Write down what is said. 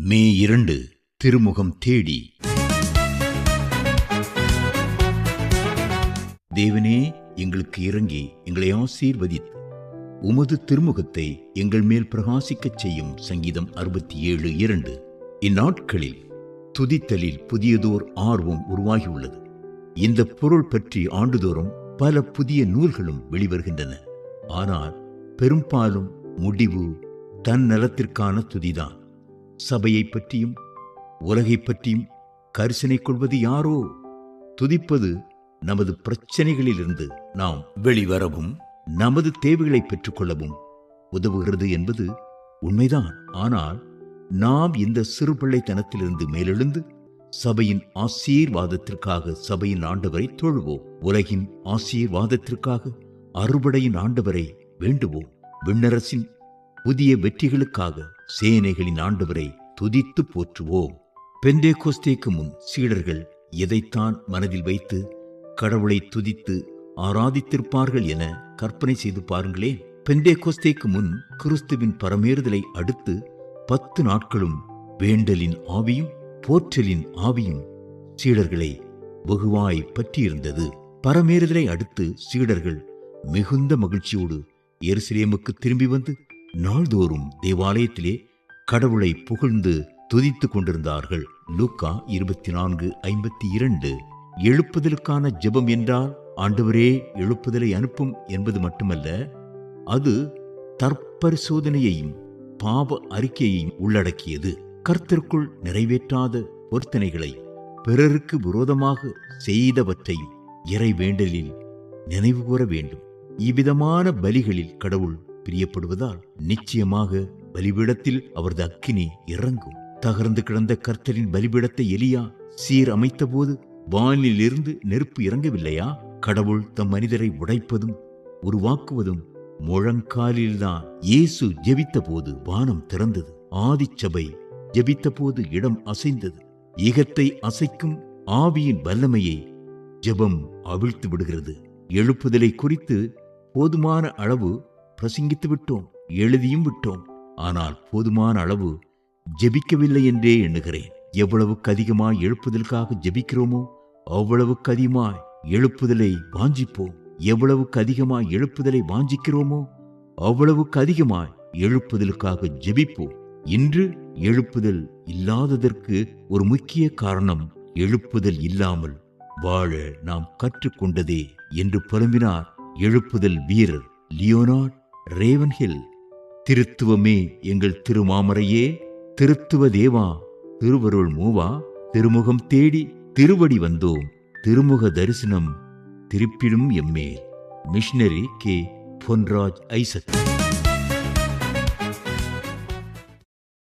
மே 2 திருமுகம் தேடி. தேவனே, எங்களுக்கு இறங்கி எங்களை ஆசீர்வதித்து உமது திருமுகத்தை எங்கள் மேல் பிரகாசிக்கச் செய்யும். சங்கீதம் 67:2. இந்நாட்களில் துதித்தலில் புதியதோர் ஆர்வம் உருவாகியுள்ளது. இந்த பொருள் பற்றி ஆண்டுதோறும் பல புதிய நூல்களும் வெளிவருகின்றன. ஆனால் பெரும்பாலும் முடிவு தன்னலத்திற்கான துதிதான். சபையை பற்றியும் உலகை பற்றியும் கரிசனை கொள்வது யாரோ? துதிப்பது நமது பிரச்சனைகளிலிருந்து நாம் வெளிவரவும் நமது தேவைகளை பெற்றுக்கொள்ளவும் உதவுகிறது என்பது உண்மைதான். ஆனால் நாம் இந்த சிறுபிள்ளைத்தனத்திலிருந்து மேலெழுந்து சபையின் ஆசீர்வாதத்திற்காக சபையின் ஆண்டவரை தொழுவோம். உலகின் ஆசீர்வாதத்திற்காக அறுவடையின் ஆண்டவரை வேண்டுவோம். விண்ணரசின் புதிய வெற்றிகளுக்காக சேனைகளின் ஆண்டவரை துதித்து போற்றுவோம். பெந்தேகோஸ்தேக்கு முன் சீடர்கள் எதைத்தான் மனதில் வைத்து கடவுளை துதித்து ஆராதித்திருப்பார்கள் என கற்பனை செய்து பாருங்களேன். பெந்தேகோஸ்தேக்கு முன் கிறிஸ்துவின் பரமேறுதலை அடுத்து 10 நாட்களும் வேண்டலின் ஆவியும் போற்றலின் ஆவியும் சீடர்களை வெகுவாய் பற்றியிருந்தது. பரமேறுதலை அடுத்து சீடர்கள் மிகுந்த மகிழ்ச்சியோடு எருசலேமுக்கு திரும்பி வந்து நாள்தோறும் தேவாலயத்திலே கடவுளை புகழ்ந்து துதித்துக் கொண்டிருந்தார்கள். லூக்கா 24:52. எழுப்புதலுக்கான ஜெபம் என்றால் ஆண்டவரே எழுப்புதலை அனுப்பும் என்பது மட்டுமல்ல, அது தற்பரிசோதனையையும் பாவ அறிக்கையையும் உள்ளடக்கியது. கர்த்தருக்குள் நிறைவேற்றாத பொருத்தனைகளை பிறருக்கு விரோதமாக செய்தவற்றையும் இறை வேண்டலில் நினைவு கூற வேண்டும். இவ்விதமான பலிகளில் கடவுள் பிரியப்படுவதால் நிச்சயமாக பலிபீடத்தில் அவரது அக்கினி இறங்கும். தகர்ந்து கிடந்த கர்த்தரின் பலிபீடத்தை எலியா சீர் அமைத்த போது வானிலிருந்து நெருப்பு இறங்கவில்லையா? கடவுள் தம் மனிதரை உடைப்பதும் உருவாக்குவதும் முழங்காலில்தான். இயேசு ஜெபித்த போது வானம் திறந்தது. ஆதிச்சபை ஜெபித்த போது இடம் அசைந்தது. ஈகத்தை அசைக்கும் ஆவியின் வல்லமையை ஜெபம் அவிழ்த்து விடுகிறது. எழுப்புதலை குறித்து போதுமான அளவு பிரசங்கித்து விட்டோம், எழுதியும் விட்டோம். ஆனால் போதுமான அளவு ஜெபிக்கவில்லை என்றே எண்ணுகிறேன். எவ்வளவுக்கு அதிகமாய் எழுப்புதலுக்காக ஜெபிக்கிறோமோ அவ்வளவுக்கு அதிகமாய் எழுப்புதலை வாஞ்சிப்போம். எவ்வளவுக்கு அதிகமாய் எழுப்புதலை வாஞ்சிக்கிறோமோ அவ்வளவுக்கு அதிகமாய் எழுப்புதலுக்காக ஜெபிப்போம். இன்று எழுப்புதல் இல்லாததற்கு ஒரு முக்கிய காரணம் எழுப்புதல் இல்லாமல் வாழ நாம் கற்றுக்கொண்டதே என்று புலம்பினார் எழுப்புதல் வீரர் லியோனார்ட் ரேவன்ஹில். திருத்துவமே எங்கள் திருமாமரையே, திருத்துவ தேவா, திருவருள் மூவா, திருமுகம் தேடி திருவடி வந்தோம், திருமுக தரிசனம் திருப்பிடும் எம்மேல். Missionary K. பொன்ராஜ் ஐசக்.